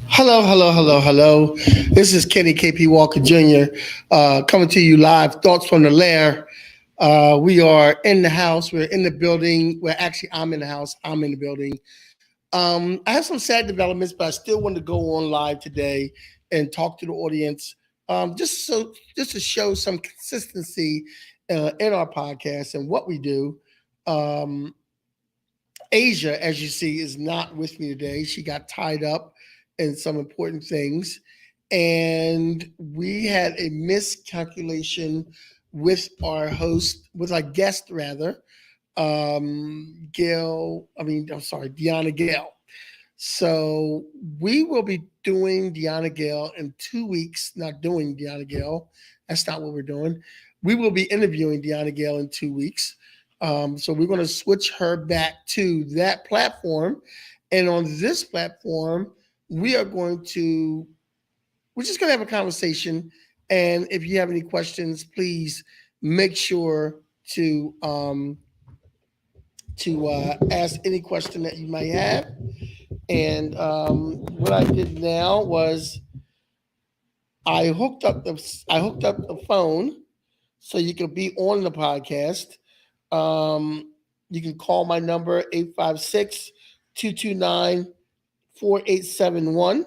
Hello, hello, hello, hello. This is Kenny KP Walker Jr. Coming to you live. Thoughts from the Lair. We are in the house. We're in the building. Well, actually, I'm in the house. I'm in the building. I have some sad developments, but I still want to go on live today and talk to the audience, just to show some consistency in our podcast and what we do. Um, Asia, as you see, is not with me today. She got tied up in some important things. And we had a miscalculation with our host, with our guest rather, DIOANA Gale. So we will be doing DIOANA Gale in 2 weeks, not doing DIOANA Gale. That's not what we're doing. We will be interviewing DIOANA Gale in 2 weeks. So we're going to switch her back to that platform. And on this platform, we are going to, we're just going to have a conversation. And if you have any questions, please make sure to ask any question that you might have. And what I did now was I hooked up the phone so you can be on the podcast. You can call my number 856-229-4871.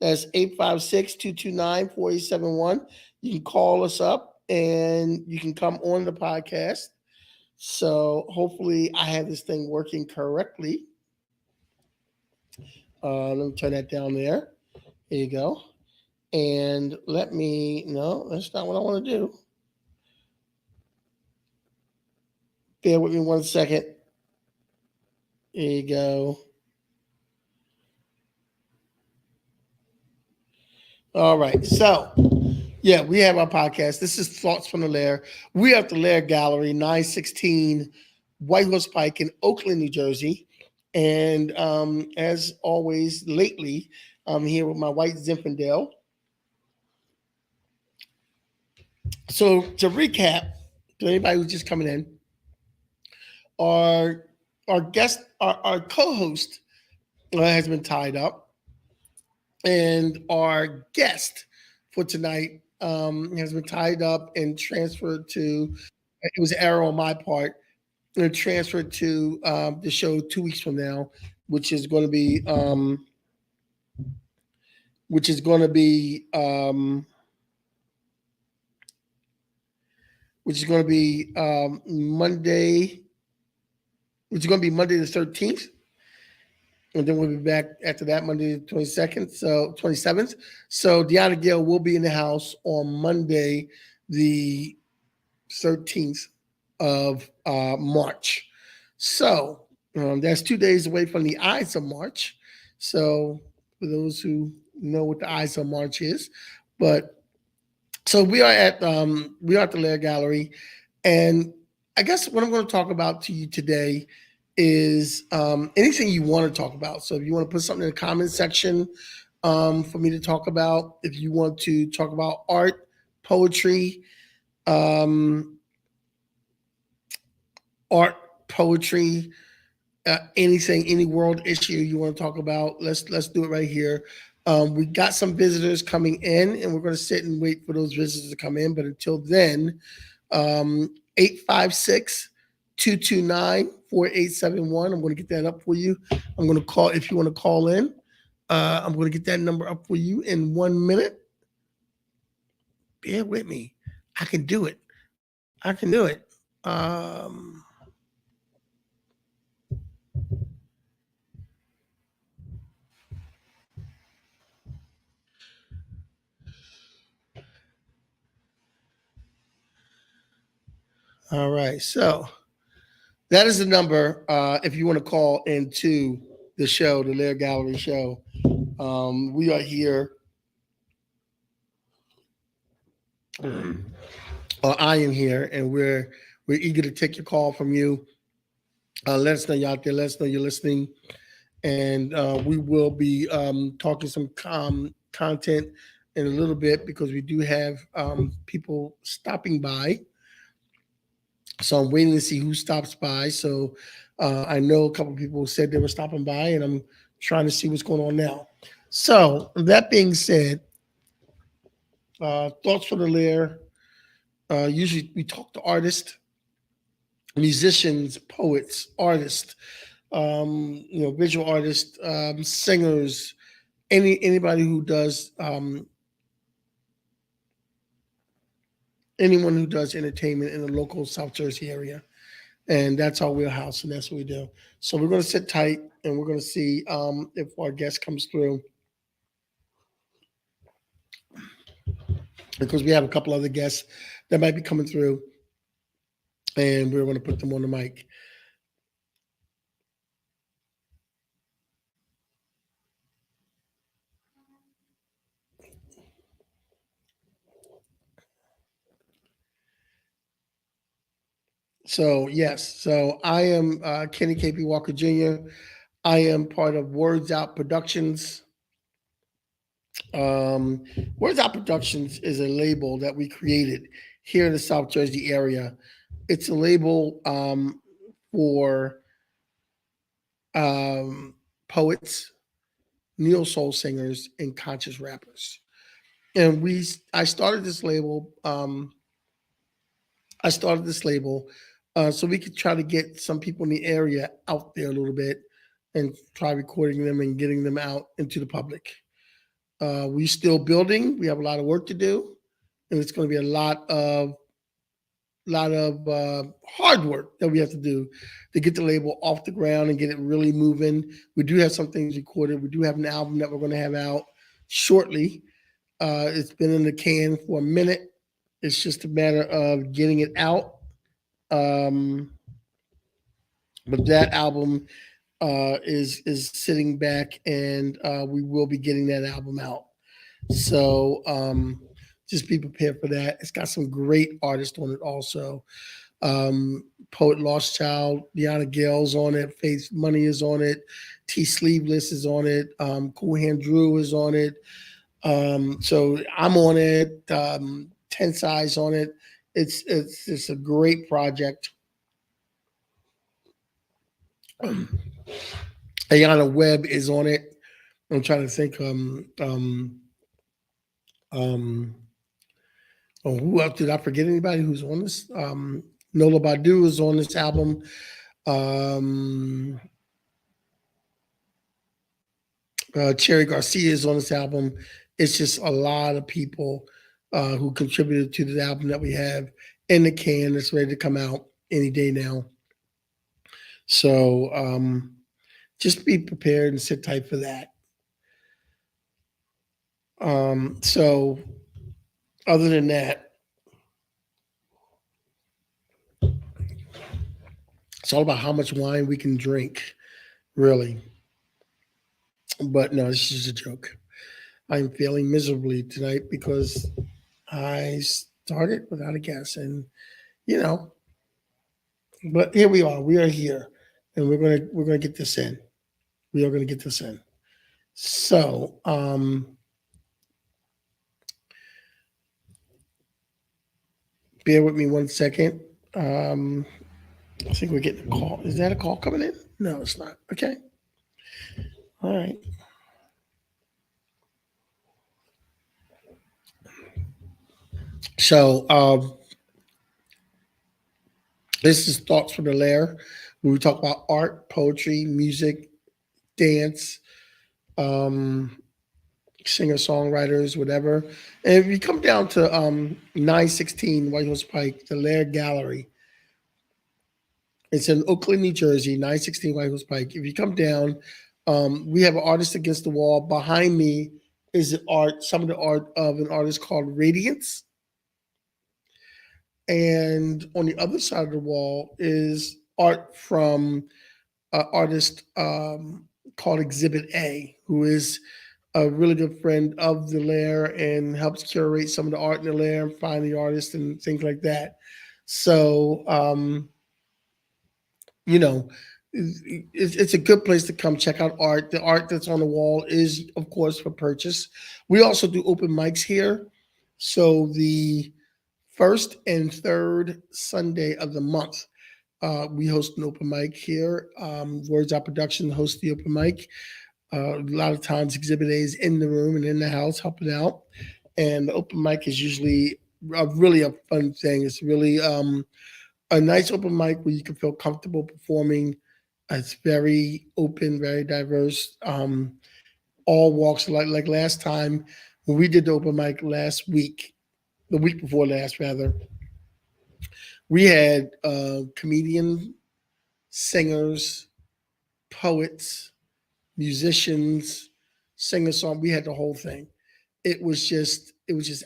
That's 856-229-4871. You can call us up and you can come on the podcast. So hopefully I have this thing working correctly. Let me turn that down there. Here you go. And no, that's not what I want to do. Bear with me 1 second. Here you go. All right. So, yeah, we have our podcast. This is Thoughts from the Lair. We are at the Lair Gallery, 916 White Horse Pike in Oakland, New Jersey. And as always, lately, I'm here with my wife, Zinfandel. So, to recap, to anybody who's just coming in, our guest, our co-host has been tied up, and our guest for tonight has been tied up and transferred to. It was an error on my part. And transferred to the show 2 weeks from now, which is going to be which is going to be which is going to be Monday, which is going to be Monday the 13th. And then we'll be back after that, Monday the 22nd, so 27th. So DIOANA Gale will be in the house on Monday, the 13th of March. So that's 2 days away from the Ides of March. So for those who know what the Ides of March is, but so we are at the Lair Gallery, and I guess what I'm going to talk about to you today is anything you want to talk about. So if you want to put something in the comment section for me to talk about, if you want to talk about art, poetry, anything, any world issue you want to talk about, let's do it right here. We got some visitors coming in, and we're going to sit and wait for those visitors to come in. But until then, 856-229-4871. I'm going to get that up for you. I'm going to call if you want to call in. I'm going to get that number up for you in 1 minute. Bear with me. I can do it. All right. So that is the number if you want to call into the show, the Lair Gallery show. We are here. I am here, and we're eager to take your call from you. Let us know you're out there. Let us know you're listening, and we will be talking some content in a little bit because we do have people stopping by. So I'm waiting to see who stops by. So I know a couple of people said they were stopping by, and I'm trying to see what's going on now. So that being said, thoughts for the Lair. Usually we talk to artists, musicians, poets, artists, visual artists, singers, anybody who does anyone who does entertainment in the local South Jersey area, and that's our wheelhouse, and that's what we do. So we're going to sit tight, and we're going to see if our guest comes through, because we have a couple other guests that might be coming through, and we're going to put them on the mic. So yes, so I am Kenny KP Walker Jr. I am part of Words Out Productions. Um, Words Out Productions is a label that we created here in the South Jersey area. It's a label for poets, neo soul singers, and conscious rappers. And I started this label. I started this label so we could try to get some people in the area out there a little bit and try recording them and getting them out into the public. We still building. We have a lot of work to do, and it's going to be a lot of hard work that we have to do to get the label off the ground and get it really moving. We do have some things recorded. We do have an album that we're going to have out shortly. It's been in the can for a minute. It's just a matter of getting it out. Um, but that album is sitting back, and we will be getting that album out. So just be prepared for that. It's got some great artists on it also. Poet Lost Child, DIOANA GAYLE's on it, Faith Money is on it, T Sleeveless is on it, Cool Hand Drew is on it. So I'm on it, Ten Size on it. It's a great project. Ayana Webb is on it. I'm trying to think. Um, oh, who else did I forget? Anybody who's on this? Nola Badu is on this album. Cherry Garcia is on this album. It's just a lot of people who contributed to the album that we have in the can. It's ready to come out any day now. So just be prepared and sit tight for that. So other than that, it's all about how much wine we can drink, really. But no, this is a joke. I'm failing miserably tonight because I started without a guess, and you know, but here we are. We are here, and we're gonna get this in. We are gonna get this in. So, bear with me 1 second. I think we're getting a call. Is that a call coming in? No, it's not. Okay. All right. So, this is Thoughts from the Lair, where we talk about art, poetry, music, dance, um, singer songwriters, whatever. And if you come down to 916 White Horse Pike, the Lair Gallery, it's in Oakland, New Jersey, 916 White Horse Pike. If you come down, we have an artist against the wall. Behind me is the art, some of the art of an artist called Radiance. And on the other side of the wall is art from an artist called Exhibit A, who is a really good friend of the Lair and helps curate some of the art in the Lair and find the artists and things like that. So, you know, it's a good place to come check out art. The art that's on the wall is, of course, for purchase. We also do open mics here. So the first and third Sunday of the month. We host an open mic here. Words Out Production hosts the open mic. A lot of times, Exhibit A is in the room and in the house helping out. And the open mic is usually really a fun thing. It's really a nice open mic where you can feel comfortable performing. It's very open, very diverse. All walks. Like last time when we did the open mic last week, the week before last rather, we had comedians, singers, poets, musicians, singer song. We had the whole thing. It was just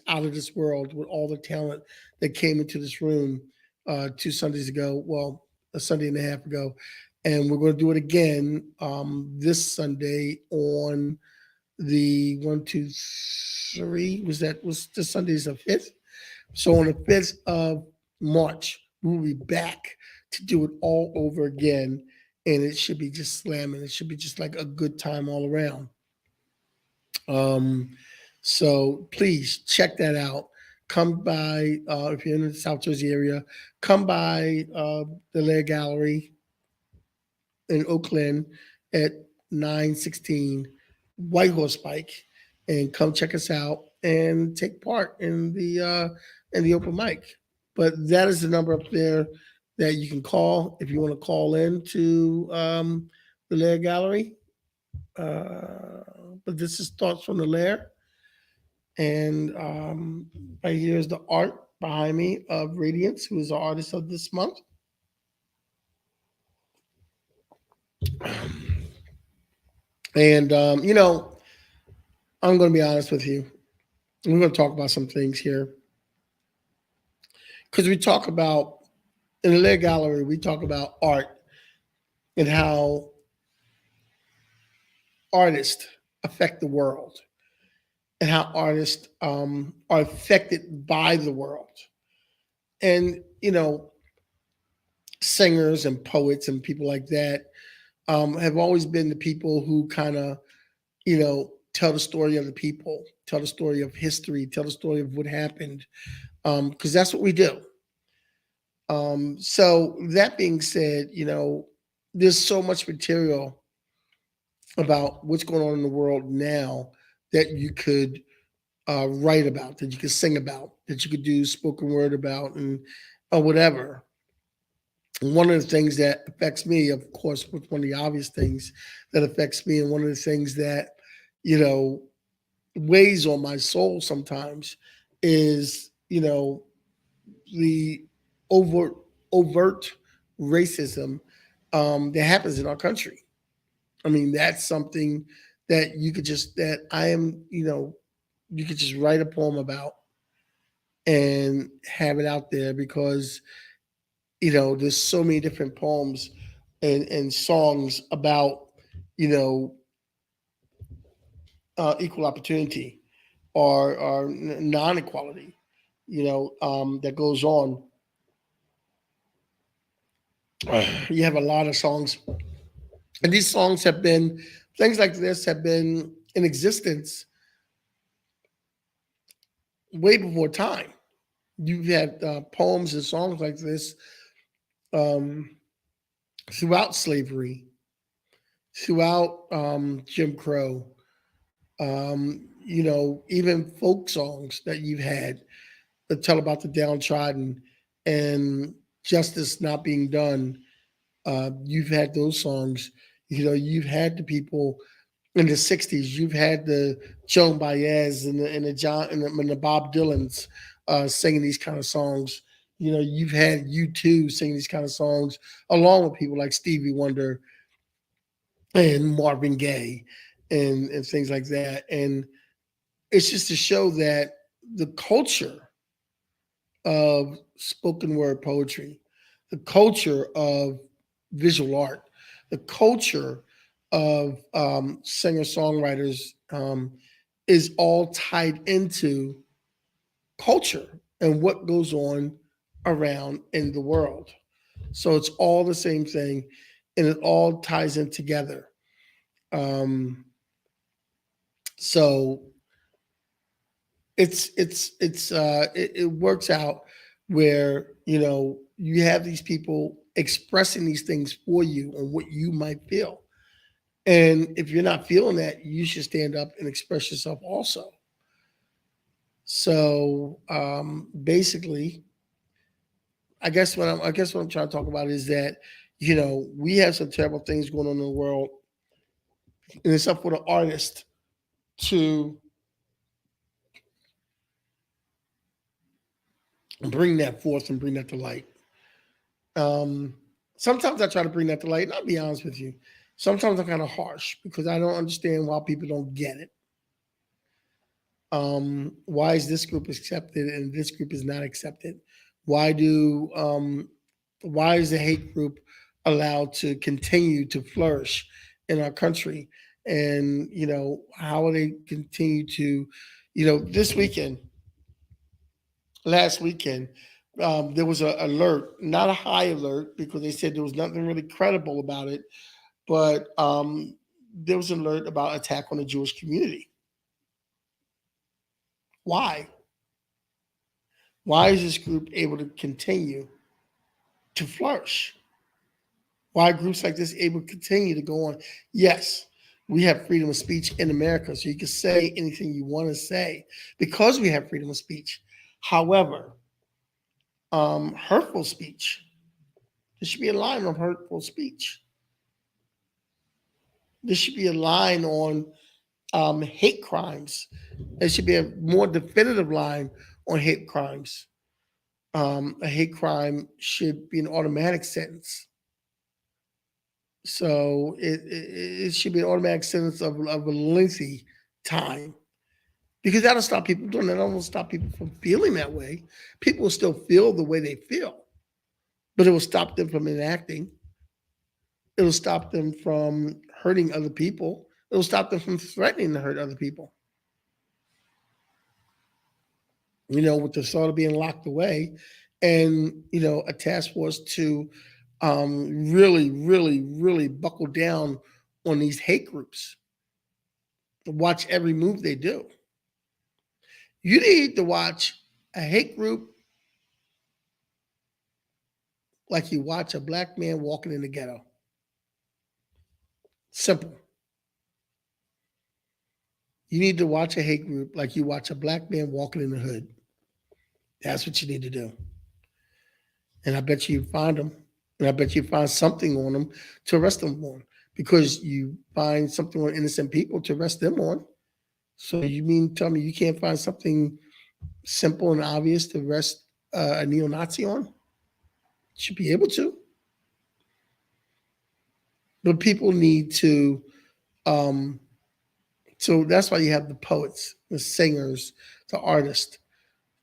out of this world with all the talent that came into this room 2 Sundays ago. Well, a Sunday and a half ago, and we're going to do it again this Sunday on the 1, 2, 3. Was this Sunday's the 5th? So on the 5th of March, we'll be back to do it all over again, and it should be just slamming. It should be just like a good time all around. Um, so please check that out. Come by if you're in the South Jersey area. Come by the Lair Gallery in Oakland at 916 White Horse Pike, and come check us out and take part in the open mic. But that is the number up there that you can call if you want to call in to the Lair Gallery. But this is Thoughts from the Lair. And right here is the art behind me of Radiance, who is the artist of this month. And, I'm going to be honest with you. We're going to talk about some things here. Because we talk about, in the Lair Gallery, we talk about art and how artists affect the world and how artists are affected by the world. And, singers and poets and people like that have always been the people who kind of, tell the story of the people, tell the story of history, tell the story of what happened, because that's what we do. So that being said, there's so much material about what's going on in the world now that you could write about, that you could sing about, that you could do spoken word about, and or whatever. And one of the things that affects me, of course, with one of the obvious things that affects me, and one of the things that weighs on my soul sometimes is the overt overt racism that happens in our country. I mean, that's something that you could just write a poem about and have it out there because there's so many different poems and songs about you know equal opportunity or non-equality that goes on. You have a lot of songs, and these songs have been things like this have been in existence way before time. You've had poems and songs like this um, throughout slavery, throughout Jim Crow, even folk songs that you've had that tell about the downtrodden and justice not being done. You've had those songs. You've had the people in the '60s. You've had the Joan Baez and the John and the Bob Dylans singing these kind of songs. You've had U2 singing these kind of songs along with people like Stevie Wonder and Marvin Gaye and things like that. And it's just to show that the culture of spoken word poetry, the culture of visual art, the culture of singer songwriters is all tied into culture and what goes on around in the world. So it's all the same thing, and it all ties in together. Um, so it works out where you have these people expressing these things for you on what you might feel. And if you're not feeling that, you should stand up and express yourself also. So basically, I guess what I'm trying to talk about is that we have some terrible things going on in the world, and it's up for the artist to bring that forth and bring that to light. Um, Sometimes I try to bring that to light, and I'll be honest with you. Sometimes I'm kind of harsh because I don't understand why people don't get it. Why is this group accepted and this group is not accepted? Why do why is the hate group allowed to continue to flourish in our country? And how are they continue to, this weekend, last weekend, there was an alert, not a high alert because they said there was nothing really credible about it, but there was an alert about attack on the Jewish community. Why? Why is this group able to continue to flourish? Why are groups like this able to continue to go on? Yes, we have freedom of speech in America, so you can say anything you want to say because we have freedom of speech. However, hurtful speech, there should be a line on hurtful speech. There should be a line on hate crimes. There should be a more definitive line on hate crimes. A hate crime should be an automatic sentence. So it should be an automatic sentence of a lengthy time because that'll stop people doing that. That'll stop people from feeling that way. People will still feel the way they feel, but it will stop them from enacting. It'll stop them from hurting other people. It'll stop them from threatening to hurt other people. With the thought of being locked away and, a task force to really, really, really buckle down on these hate groups. Watch every move they do. You need to watch a hate group like you watch a black man walking in the ghetto. Simple. You need to watch a hate group like you watch a black man walking in the hood. That's what you need to do. And I bet you find them. And I bet you find something on them to arrest them on. Because you find something on innocent people to arrest them on. So you mean tell me you can't find something simple and obvious to arrest a neo-Nazi on? You should be able to. But people need to so that's why you have the poets, the singers, the artists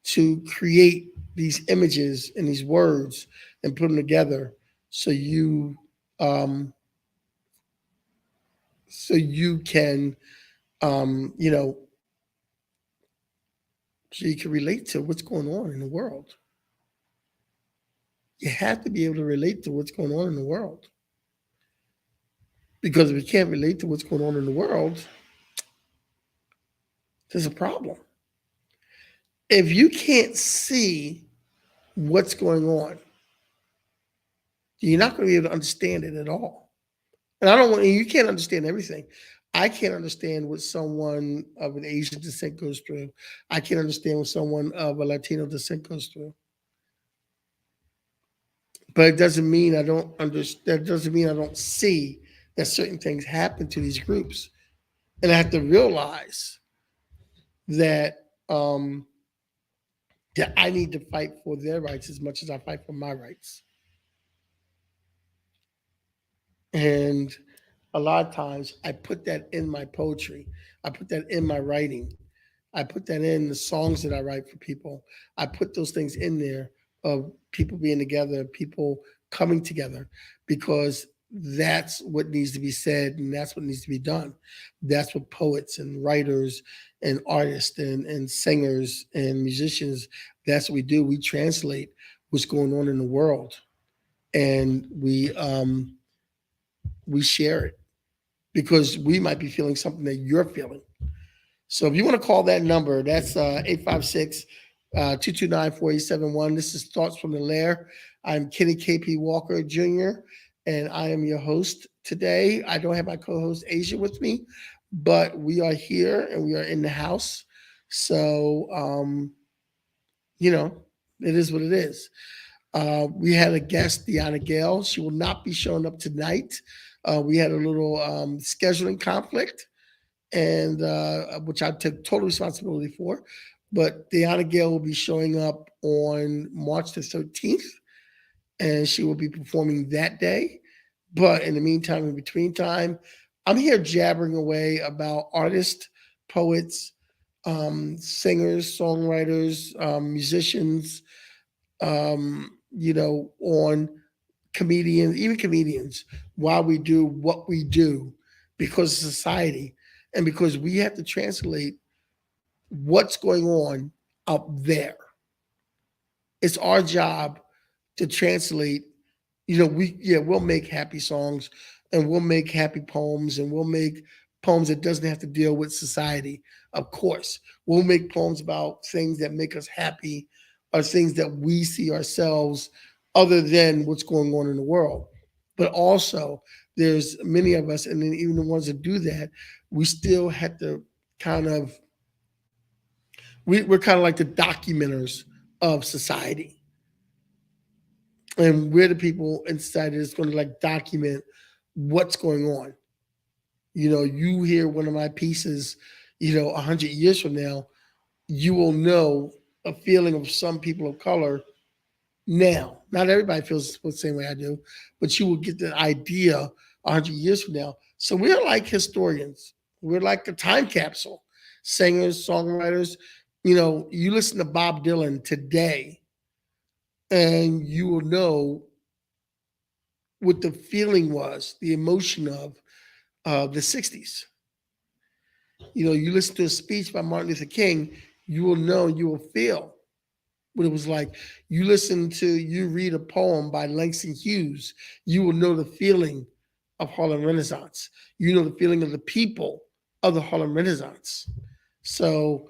to create these images and these words and put them together so you can so you can relate to what's going on in the world. You have to be able to relate to what's going on in the world. Because if you can't relate to what's going on in the world, there's a problem. If you can't see what's going on, you're not going to be able to understand it at all. And you can't understand everything. I can't understand what someone of an Asian descent goes through. I can't understand what someone of a Latino descent goes through. But it doesn't mean I don't understand. That doesn't mean I don't see that certain things happen to these groups. And I have to realize that that I need to fight for their rights as much as I fight for my rights. And a lot of times I put that in my poetry. I put that in my writing. I put that in the songs that I write for people. I put those things in there of people being together, people coming together, because that's what needs to be said and that's what needs to be done. That's what poets and writers and artists and singers and musicians, that's what we do. We translate what's going on in the world and we share it because we might be feeling something that you're feeling. So if you want to call that number, that's 856 229-4871. This is Thoughts from the Lair. I'm Kenny KP Walker Jr., and I am your host today. I don't have my co-host Asia with me, but we are here and we are in the house. So, you know, it is what it is. We had a guest, DIOANA GAYLE. She will not be showing up tonight. We had a little scheduling conflict, and which I took total responsibility for. But DIOANA GAYLE will be showing up on March the 13th, and she will be performing that day. But in the meantime, in between time, I'm here jabbering away about artists, poets, singers, songwriters, musicians, on comedians, even comedians, why we do what we do because of society and because we have to translate what's going on out there. It's our job to translate. We'll make happy songs and we'll make happy poems and we'll make poems that doesn't have to deal with society. Of course, we'll make poems about things that make us happy or things that we see ourselves other than what's going on in the world. But also, there's many of us, and then even the ones that do that, we still have to kind of, we're kind of like the documenters of society. And we're the people in society that's going to like document what's going on. You hear one of my pieces, 100 years from now, you will know a feeling of some people of color now. Not everybody feels the same way I do, but you will get the idea 100 years from now. So we're like historians. We're like a time capsule. Singers, songwriters. You listen to Bob Dylan today, and you will know what the feeling was, the emotion of the 60s. You listen to a speech by Martin Luther King, you will know, you will feel what it was like. You read a poem by Langston Hughes, you will know the feeling of Harlem Renaissance. You know the feeling of the people of the Harlem Renaissance. So,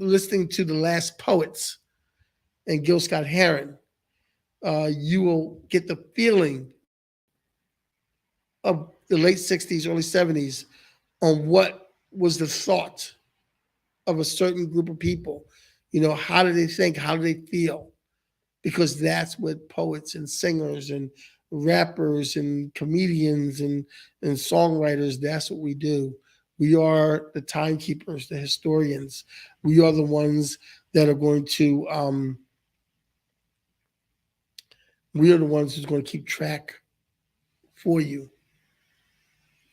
listening to The Last Poets and Gil Scott Heron, you will get the feeling of the late 60s, early 70s on what was the thought of a certain group of people. How do they think? How do they feel? Because that's what poets and singers and rappers and comedians and songwriters, that's what we do. We are the timekeepers, the historians. We are the ones that are going to, we are the ones who's going to keep track for you.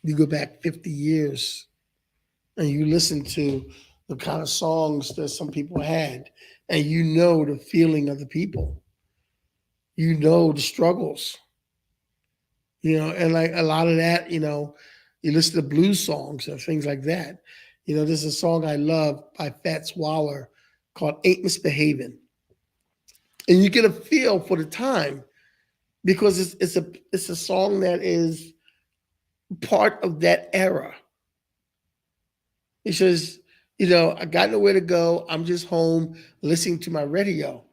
You go back 50 years and you listen to the kind of songs that some people had, and you know the feeling of the people. You know the struggles. And like a lot of that, you listen to blues songs and things like that. There's a song I love by Fats Waller called Ain't Misbehaving. And you get a feel for the time because it's a song that is part of that era. He says, I got nowhere to go. I'm just home listening to my radio.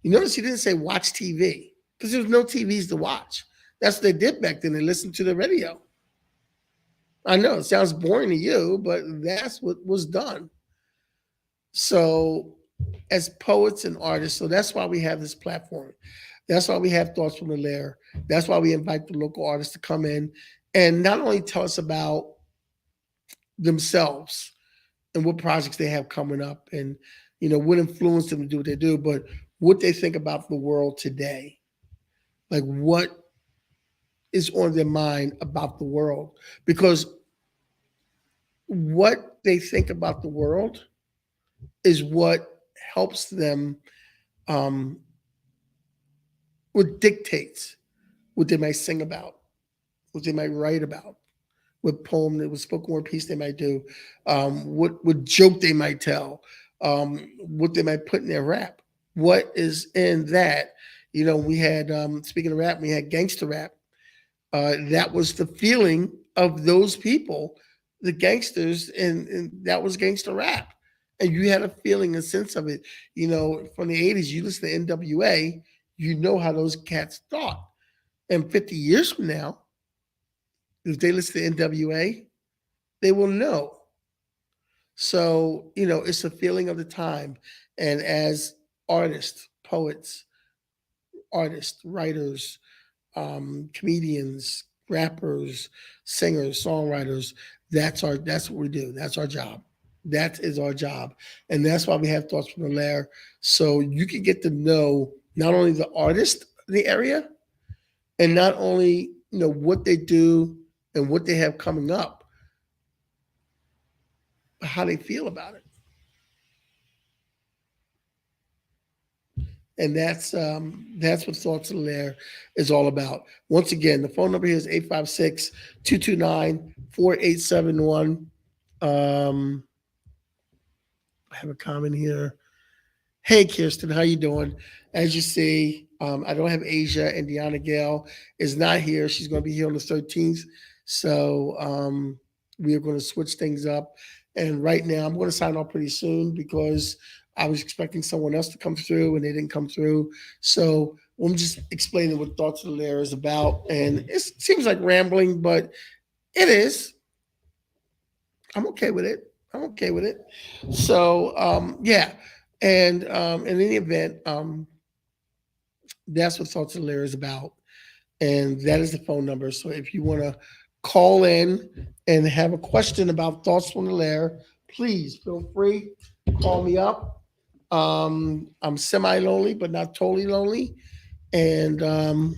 You notice he didn't say watch TV because there was no TVs to watch. That's what they did back then. They listened to the radio. I know it sounds boring to you, but that's what was done. So as poets and artists, so that's why we have this platform. That's why we have Thoughts from the Lair. That's why we invite the local artists to come in and not only tell us about themselves and what projects they have coming up and, what influenced them to do what they do, but what they think about the world today. Like what is on their mind about the world. Because what they think about the world is what helps them, what dictates what they might sing about, what they might write about, what poem, what spoken word piece they might do, what joke they might tell, what they might put in their rap. What is in that? We had, speaking of rap, we had gangster rap. That was the feeling of those people, the gangsters, and that was gangster rap. and you had a feeling, a sense of it. From the 80s, you listen to NWA, you know how those cats thought. And 50 years from now, if they listen to NWA, they will know. So, it's a feeling of the time. And as artists, poets, writers, comedians, rappers, singers, songwriters, that's what we do. That's our job. That is our job. And that's why we have Thoughts from the Lair. So you can get to know not only the artist in the area and not only what they do and what they have coming up, but how they feel about it. And that's what Thoughts in the Lair is all about. Once again, the phone number here is 856-229-4871. I have a comment here. Hey, Kirsten, how you doing? As you see, I don't have Asia, and DIOANA GAYLE is not here. She's going to be here on the 13th. So we are going to switch things up. And right now, I'm going to sign off pretty soon because I was expecting someone else to come through, and they didn't come through. So I'm just explaining what Thoughts of the Lair is about. And it seems like rambling, but it is. I'm okay with it. So, yeah. And in any event, that's what Thoughts of the Lair is about. And that is the phone number. So if you want to call in and have a question about Thoughts from the Lair, please feel free. Call me up. I'm semi-lonely, but not totally lonely. And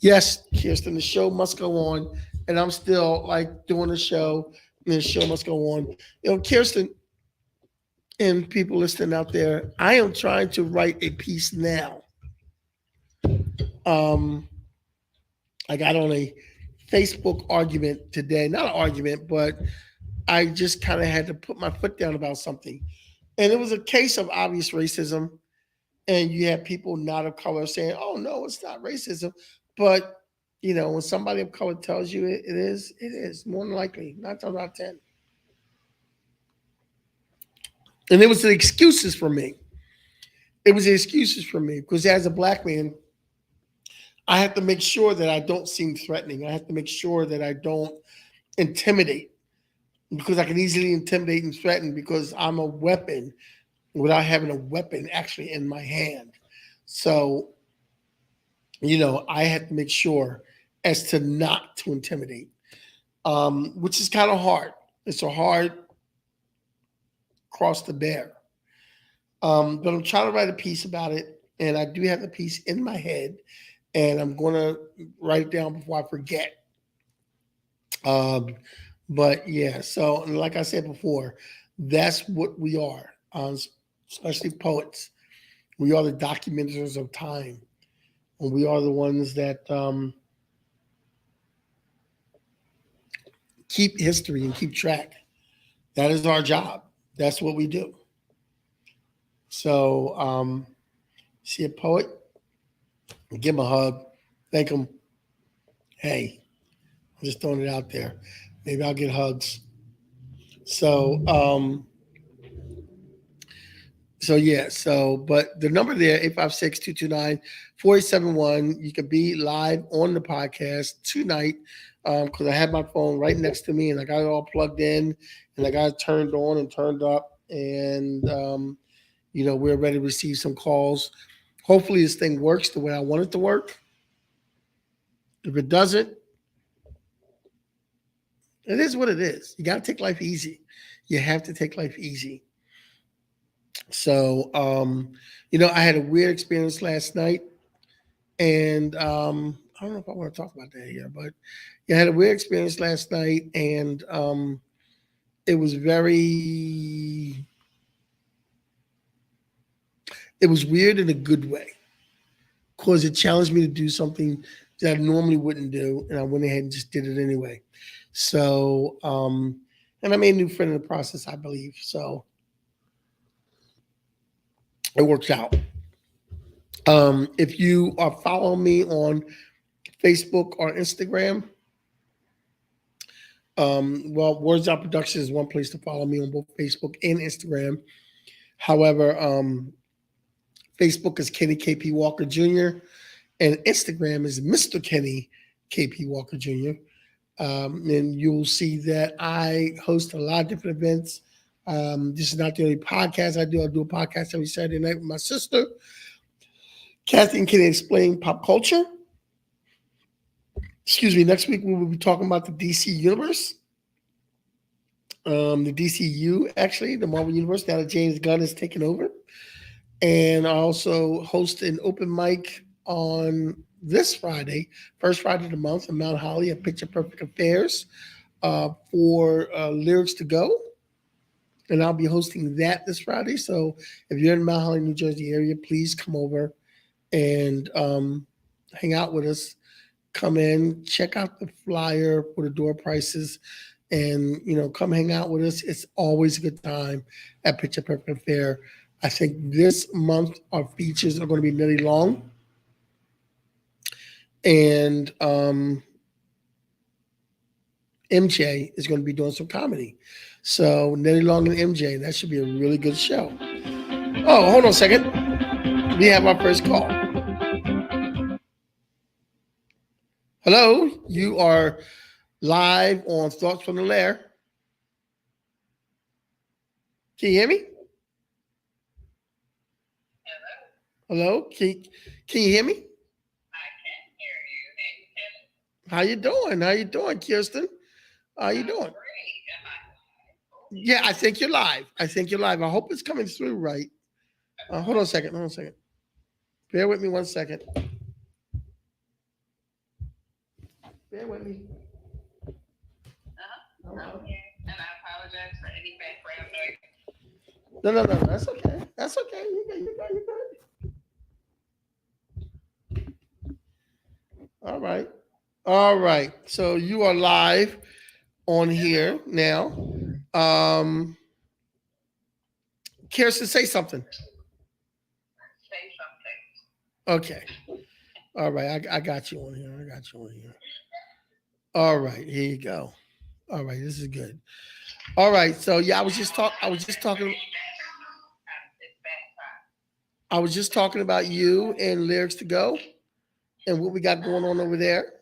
yes, Kirsten, the show must go on. And I'm still like doing the show, and the show must go on. Kirsten, and people listening out there, I am trying to write a piece now. I got on a Facebook argument today, not an argument, but I just kind of had to put my foot down about something. And it was a case of obvious racism. And you have people not of color saying, oh, no, it's not racism. But, when somebody of color tells you it is more than likely, 9 times out of 10. And it was the excuses for me. Because as a black man, I have to make sure that I don't seem threatening. I have to make sure that I don't intimidate, because I can easily intimidate and threaten because I'm a weapon without having a weapon actually in my hand. So, I have to make sure as to not to intimidate, which is kind of hard. It's a hard cross to bear. But I'm trying to write a piece about it, and I do have the piece in my head, and I'm going to write it down before I forget. But yeah, so like I said before, that's what we are, especially poets. We are the documenters of time, and we are the ones that keep history and keep track. That is our job. That's what we do. So, see a poet, give him a hug, thank him. Hey, I'm just throwing it out there. Maybe I'll get hugs. So, but the number there, 856-229-4871. You can be live on the podcast tonight because I have my phone right next to me and I got it all plugged in and I got it turned on and turned up. And, we're ready to receive some calls. Hopefully this thing works the way I want it to work. If it doesn't, it is what it is. You got to take life easy. You have to take life easy. So, I had a weird experience last night, and I don't know if I want to talk about that here, but I had a weird experience last night, and it was weird in a good way because it challenged me to do something that I normally wouldn't do, and I went ahead and just did it anyway. So, and I made a new friend in the process, I believe. So it works out. If you are following me on Facebook or Instagram, Well, Words Out Production is one place to follow me on both Facebook and Instagram. However, Facebook is Kenny KP Walker Jr. and Instagram is Mr. Kenny KP Walker Jr. And you'll see that I host a lot of different events. This is not the only podcast I do. I do a podcast every Saturday night with my sister, Kathy and Kenny Explain Pop Culture. Excuse me. Next week we will be talking about the DC Universe. The DCU, actually, the Marvel Universe, now that James Gunn has taken over. And I also host an open mic on this Friday, first Friday of the month, in Mount Holly at Picture Perfect Affairs for Lyrics to Go. And I'll be hosting that this Friday. So if you're in the Mount Holly, New Jersey area, please come over and hang out with us. Come in, check out the flyer for the door prices, and come hang out with us. It's always a good time at Picture Perfect Fair. I think this month our features are going to be Nelly Long and MJ is going to be doing some comedy. So Nelly Long and MJ, that should be a really good show. Oh, hold on a second. We have our first call. Hello, you are live on Thoughts from the Lair. Can you hear me? Hello? Can you hear me? I can hear you. Hey, Kevin. How you doing? How you doing, Kirsten? How you doing? Great. Am I live? Yeah, I think you're live. I hope it's coming through right. Hold on a second. Bear with me 1 second. Bear with me. I'm here, and I apologize for any background noise. No. That's okay. You good. All right. So you are live on here now. Kirsten, say something. Say something. Okay. All right. I got you on here. All right. Here you go. All right. This is good. All right. So yeah, I was just talking. I was just talking about you and Lyrics to Go and what we got going on over there.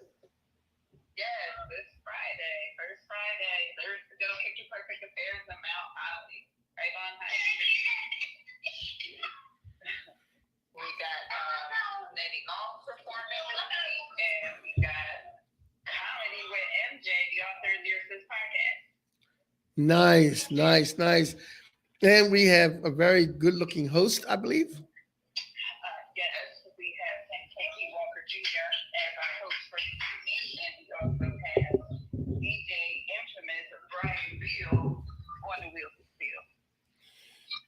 Yes, this Friday, first Friday, Lyrics to Go, Picture Perfect Affairs in Mount Holly, right on High Street. We got Nettie Long performing tonight, and we got comedy with MJ, the author of Lyricist Podcast. Nice. And we have a very good-looking host, I believe. Yes, we have KP Walker Jr. as our host for the evening, and we also have DJ Infamous Brian Beal on the Wheels of Steel.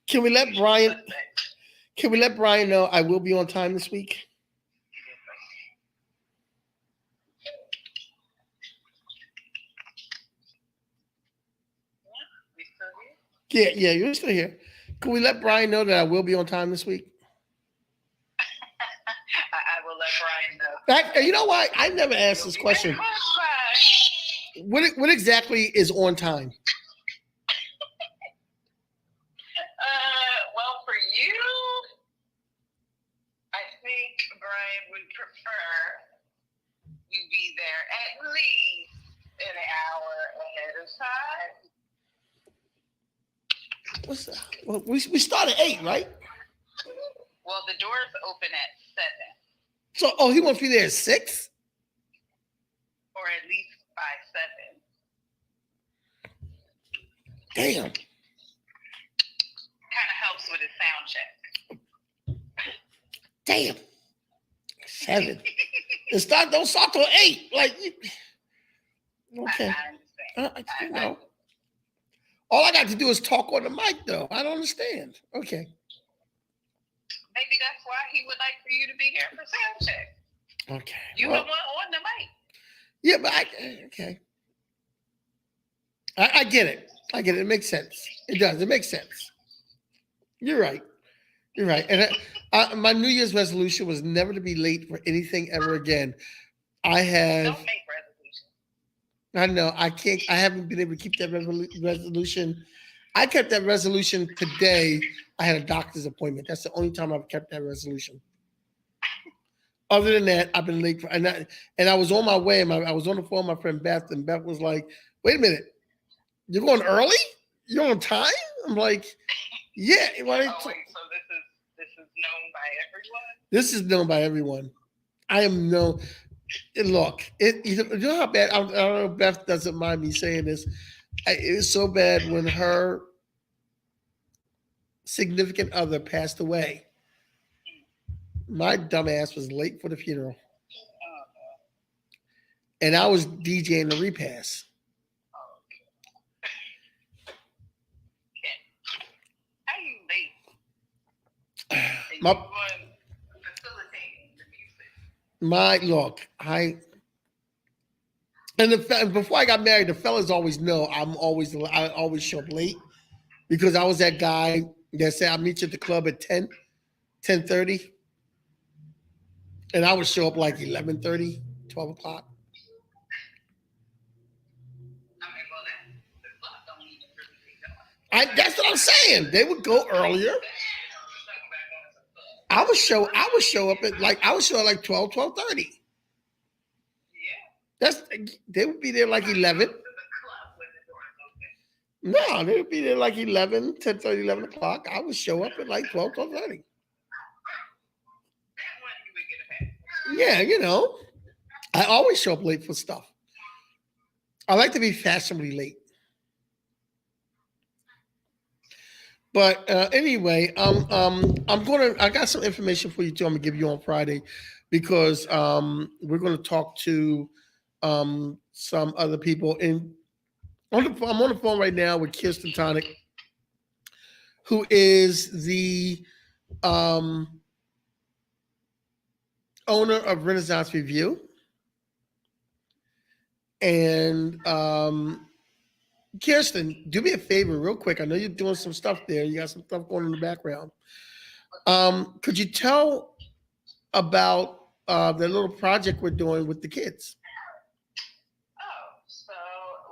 Can we let Brian know I will be on time this week? Yeah, you're still here. Can we let Brian know that I will be on time this week? I will let Brian know. You know what? I never asked this question. What exactly is on time? Well, for you, I think Brian would prefer you be there at least an hour ahead of time. What's that? Well, we start at 8, right? Well, the doors open at 7. So, he wants me there at 6? Or at least by 7. Damn. Kind of helps with his sound check. Damn. 7. Don't start till 8. Okay. I understand. All I got to do is talk on the mic, though. I don't understand. Okay. Maybe that's why he would like for you to be there for sound check. Okay. You the one on the mic. Yeah, but okay. I get it. It makes sense. It does. It makes sense. You're right. And my New Year's resolution was never to be late for anything ever again. Don't make resolutions. I know. I can't. I haven't been able to keep that resolution. I kept that resolution today. I had a doctor's appointment. That's the only time I've kept that resolution. Other than that, I've been late. And I was on my way. I was on the phone with my friend Beth, and Beth was like, "Wait a minute, you're going early? You're on time?" I'm like, "Yeah." Well, Oh wait, so this is known by everyone? this is known by everyone. I am known. Look, you know how bad. I don't know if Beth doesn't mind me saying this. It was so bad when her significant other passed away. My dumbass was late for the funeral, Oh, and I was DJing the repass. how you late? And My you going facilitating the music? my look, before I got married, the fellas always know I always show up late because I was that guy that said I'll meet you at the club at 10:30, and I would show up like 11:30, 12 o'clock. I mean, well, the clock don't even really be going. That's what I'm saying. They would go earlier. I would show up at like 12, 12:30. Yeah. They would be there like 11. To the club when the doors open. No, they would be there like 11, 10:30, 11 o'clock. I would show up at like 12, 12:30. That one you would get a pass. Yeah, you know, I always show up late for stuff. I like to be fashionably late. But anyway, I got some information for you too. I'm gonna give you on Friday because we're gonna talk to some other people. And I'm on the phone right now with Kirsten Tonic, who is the owner of Renaissance Review. And Kirsten, do me a favor, real quick. I know you're doing some stuff there. You got some stuff going in the background. Could you tell about the little project we're doing with the kids? Oh, so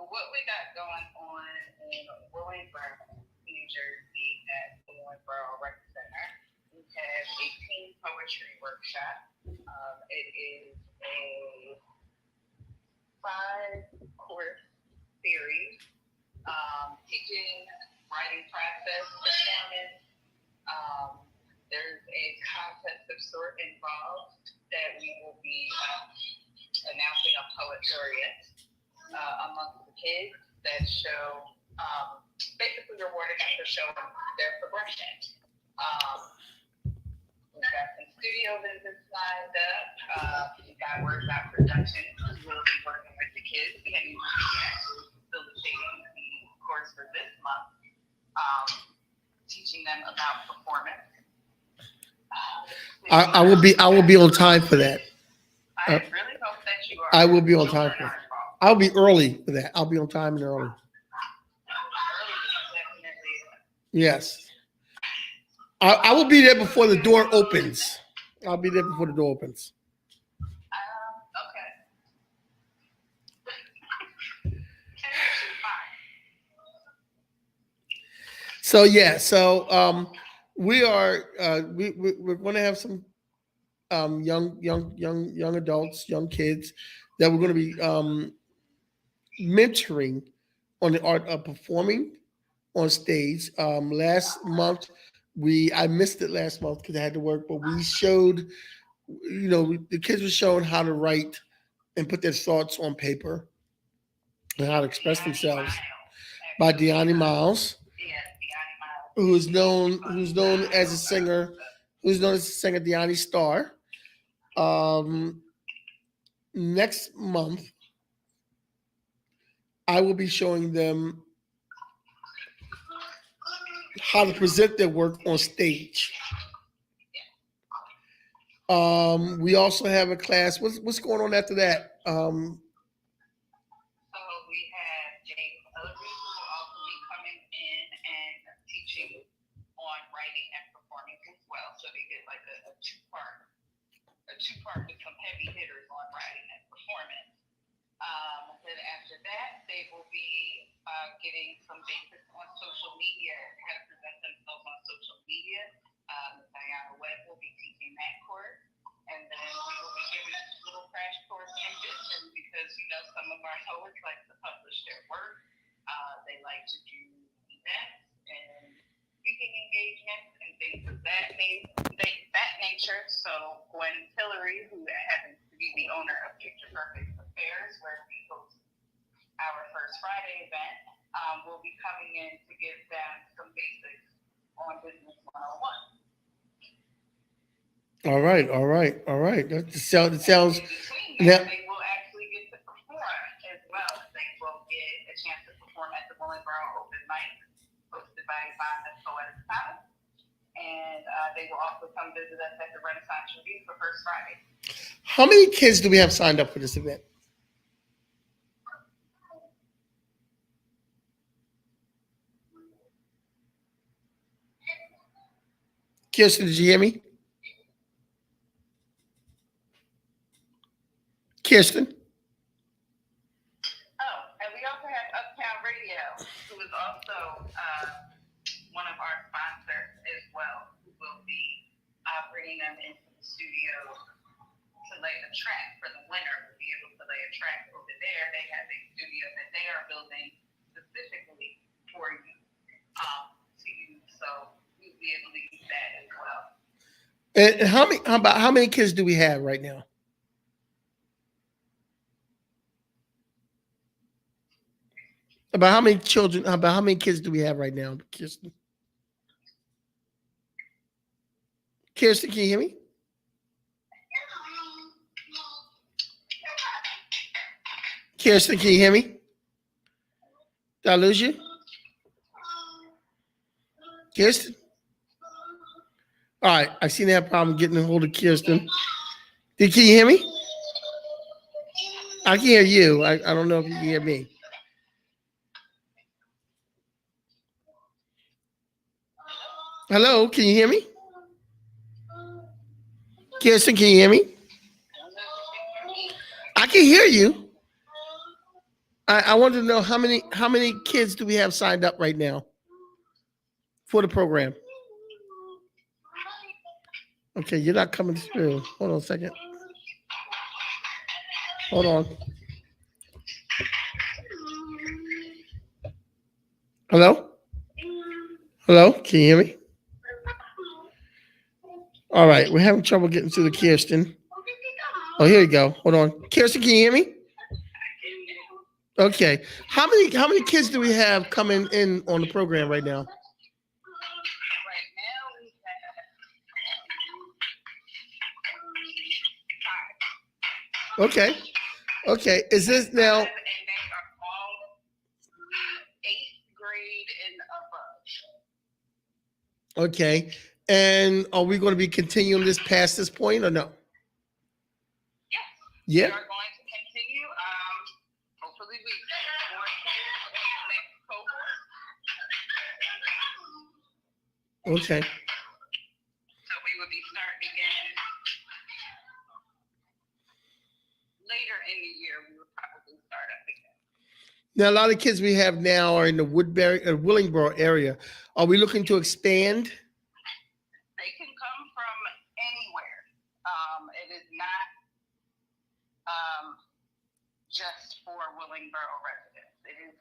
what we got going on in Williamsboro, New Jersey at the Williamsboro Rec Center, we have a teen poetry workshop. It is a 5-course series teaching writing process, performance. There's a contest of sort involved that we will be announcing a poet laureate amongst the kids that show basically rewarding us for showing their progression. We've got some studio visits lined up. We've got Workshop Productions. We'll be working with the kids. And we will be actually facilitating the course for this month, teaching them about performance. I will be on time for that. I really hope that you are. I will be on time for that. I'll be early for that. I'll be on time and early. Yes. I will be there before the door opens. I'll be there before the door opens. Okay. So yeah, we are we're going to have some young adults, young kids that we're going to be mentoring on the art of performing on stage. Last month I missed it last month because I had to work, but we showed, the kids were shown how to write and put their thoughts on paper and how to express themselves by DIOANA Miles, who's known as a singer, DIOANA Star. Next month, I will be showing them how to present their work on stage. We also have a class. What's going on after that? So we have James Ellery, who will also be coming in and teaching on writing and performing as well. So they get like a two-part with some heavy hitters on writing and performance. Then after after that, they will be getting some basics on social media, how to present themselves on social media. Diana Webb will be teaching that course. And then we will be giving a little crash course in business because, some of our poets like to publish their work. They like to do events and speaking engagements and things of that nature. So Gwen Tillery, who happens to be the owner of Picture Perfect Affairs, where we host our First Friday event, will be coming in to give them some basics on Business 101. All right. That sounds. Yeah. They will actually get to perform as well. They will get a chance to perform at the Willingboro Open Mic, hosted by DIOANA Poetic House. And they will also come visit us at the Renaissance Review for First Friday. How many kids do we have signed up for this event? Kirsten, did you hear me? Kirsten? Oh, and we also have Uptown Radio, who is also one of our sponsors as well, who will be bringing them into the studio to lay a track for the winter. We'll be able to lay a track over there. They have a studio that they are building specifically for you to use. So we'll be able to use that as well. And how many kids do we have right now? About how many children? About how many kids do we have right now, Kirsten? Kirsten, can you hear me? Kirsten, can you hear me? Did I lose you? Kirsten? All right, I seem to have a problem getting a hold of Kirsten. Can you hear me? I can hear you. I don't know if you can hear me. Hello, can you hear me? Kirsten, can you hear me? I can hear you. I wanted to know how many kids do we have signed up right now for the program? Okay, you're not coming through. Hold on a second. Hold on. Hello? Hello? Can you hear me? All right, we're having trouble getting through to Kirsten. Oh, here you go. Hold on. Kirsten, can you hear me? Okay. How many kids do we have coming in on the program right now? Right now we have 5. Okay. Is this now? And they are all 8th grade and above. Okay. And are we going to be continuing this past this point or no? Yes. Yeah. We are going to continue. Hopefully we get more kids in the next cohort. Okay. So we will be starting again later in the year. We will probably start up again. Now, a lot of kids we have now are in the Willingboro area. Are we looking to expand? They can come from anywhere. It is not just for Willingboro residents. It is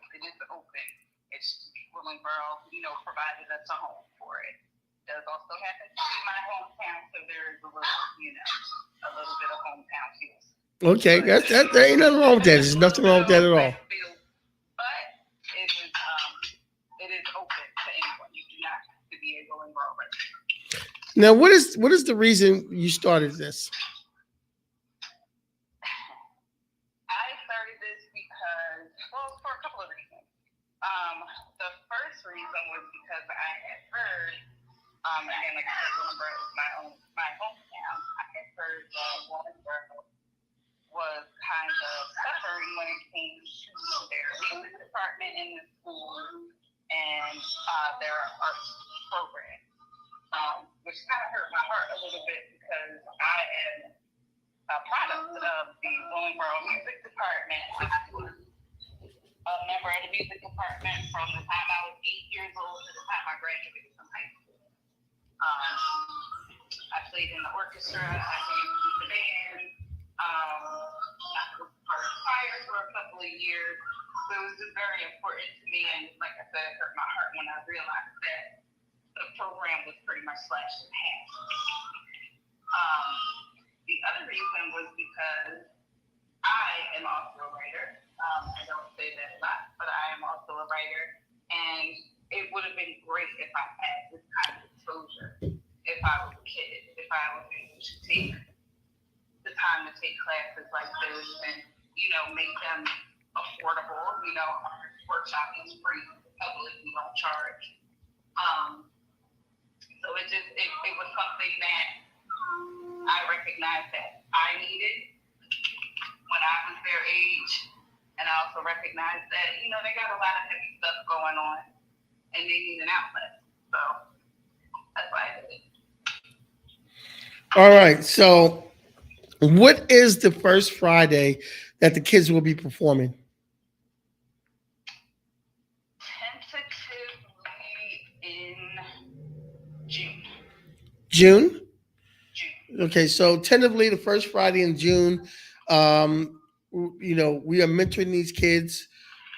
open. It's Willingboro, provided us a home for it. Does also happen to be my hometown, so there is a little bit of hometown feel. Okay, there ain't nothing wrong with that. There's nothing wrong with that at all. But it is open to anyone. You do not have to be a Willingboro resident. Now, what is the reason you started this? I started this because, for a couple of reasons. The first reason was because I had heard, again, like I said, Willingboro is my hometown. I had heard that Willingboro was kind of suffering when it came to their music department in the school and their art program, which kind of hurt my heart a little bit because I am a product of the Willingboro Music Department. I was from the time I was 8 years old to the time I graduated from high school. I played in the orchestra. I played in the band. I was part of choir for a couple of years. So it was just very important to me. And like I said, it hurt my heart when I realized that the program was pretty much slashed in half. The other reason was because I am also a writer. I don't say that a lot, but I am also a writer. And it would have been great if I had this kind of exposure if I was a kid, if I was able to take the time to take classes like this and, make them affordable. Our workshop is free to the public, we don't charge. So it was something that I recognized that I needed when I was their age. And I also recognized that, they got a lot of heavy stuff going on and they need an outlet. So that's why I did it. All right. So what is the first Friday that the kids will be performing? Tentatively in June. June? Okay, so tentatively the first Friday in June. We are mentoring these kids.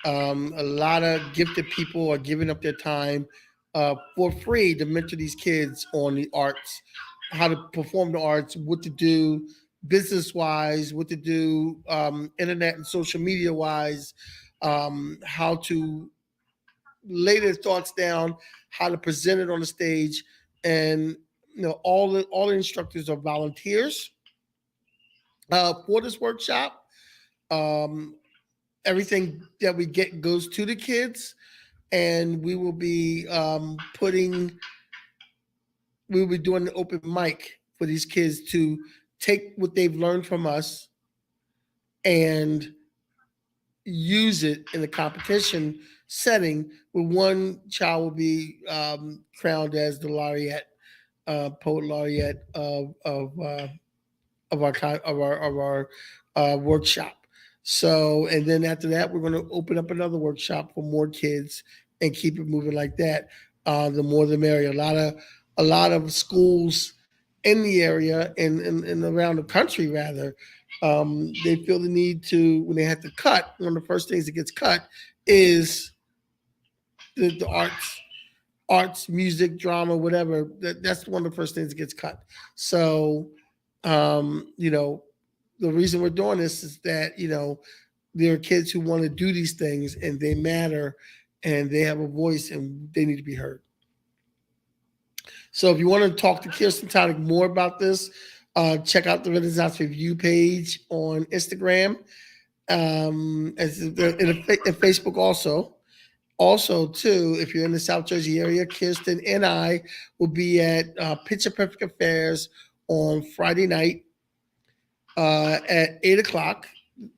A lot of gifted people are giving up their time for free to mentor these kids on the arts, how to perform the arts, what to do business-wise, what to do internet and social media-wise, how to lay their thoughts down, how to present it on the stage, and all the instructors are volunteers for this workshop. Everything that we get goes to the kids, and we will be doing an open mic for these kids to take what they've learned from us and use it in a competition setting, where one child will be crowned as the laureate, poet laureate of our workshop. So, and then after that, we're going to open up another workshop for more kids and keep it moving like that. The more the merrier. A lot of schools in the area and around the country, rather, they feel the need to, when they have to cut, one of the first things that gets cut is the arts, music, drama, whatever. That's one of the first things that gets cut. So, the reason we're doing this is that, there are kids who want to do these things and they matter and they have a voice and they need to be heard. So if you want to talk to Kirsten Tonic more about this, check out the Renaissance Review page on Instagram, and Facebook also. Also, too, if you're in the South Jersey area, Kirsten and I will be at Picture Perfect Affairs on Friday night at 8 o'clock.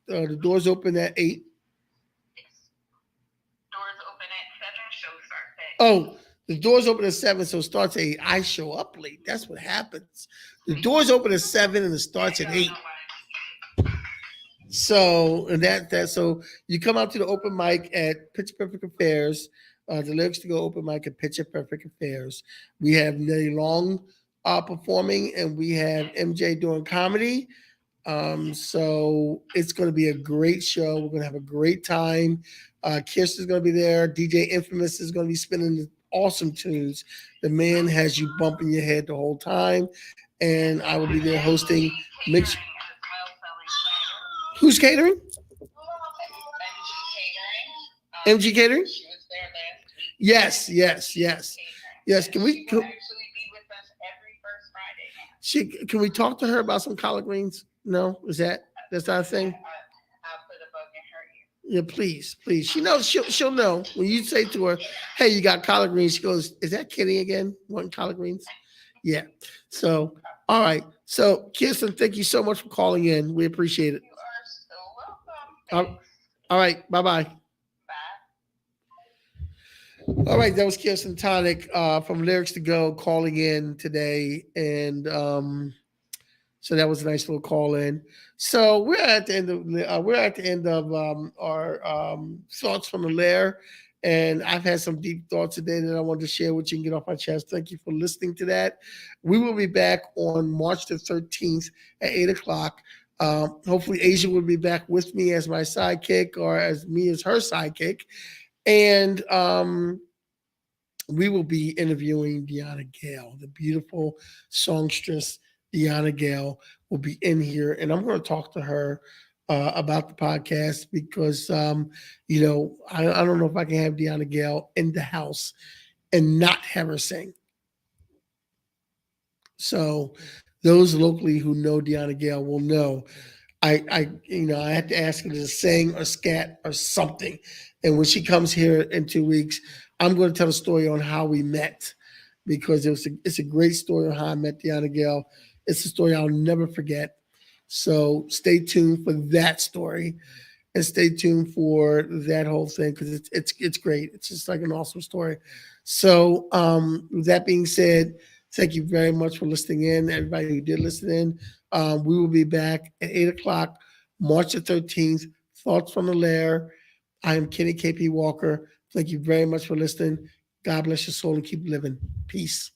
The doors open at 8. Doors open at 7, show starts at 8. Oh, the doors open at 7, so it starts at 8. I show up late. That's what happens. The doors open at 7 and it starts at 8. So, so you come out to the open mic at Picture Perfect Affairs, the Lyrics to Go open mic at Picture Perfect Affairs. We have Nelly Long performing, and we have MJ doing comedy. So it's going to be a great show. We're going to have a great time. Kirsten's going to be there. DJ Infamous is going to be spinning awesome tunes. The man has you bumping your head the whole time. And I will be there hosting. Who's catering? MG Catering? She was there last week. Yes. Can we She will actually be with us every first Friday now. can we talk to her about some collard greens? No, that's not a thing. I'll put a bug in her ear. Yeah, please. She knows. She'll know when you say to her, "Hey, you got collard greens." She goes, "Is that Kitty again? Wanting collard greens?" Yeah. So, all right. So, Kirsten, thank you so much for calling in. We appreciate it. You are so welcome. All right. Bye-bye. Bye. All right, that was Kirsten Tonic from Lyrics to Go calling in today, and so that was a nice little call in. So we're at the end of our thoughts from the Lair, And I've had some deep thoughts today that I wanted to share with you and get off my chest. Thank you for listening to that. We will be back on March the 13th at 8 o'clock. Hopefully, Asia will be back with me as my sidekick or as me as her sidekick. And we will be interviewing DIOANA GAYLE, the beautiful songstress DIOANA GAYLE will be in here, and I'm going to talk to her about the podcast because I don't know if I can have DIOANA GAYLE in the house and not have her sing. So those locally who know DIOANA GAYLE will know I had to ask her to sing or scat or something. And when she comes here in 2 weeks, I'm going to tell a story on how we met because it's a great story on how I met DIOANA GAYLE. It's a story I'll never forget. So stay tuned for that story and stay tuned for that whole thing because it's great. It's just like an awesome story. So with that being said, thank you very much for listening in. Everybody who did listen in, we will be back at 8 o'clock, March the 13th. Thoughts from the Lair. I am Kenny KP Walker. Thank you very much for listening. God bless your soul and keep living. Peace.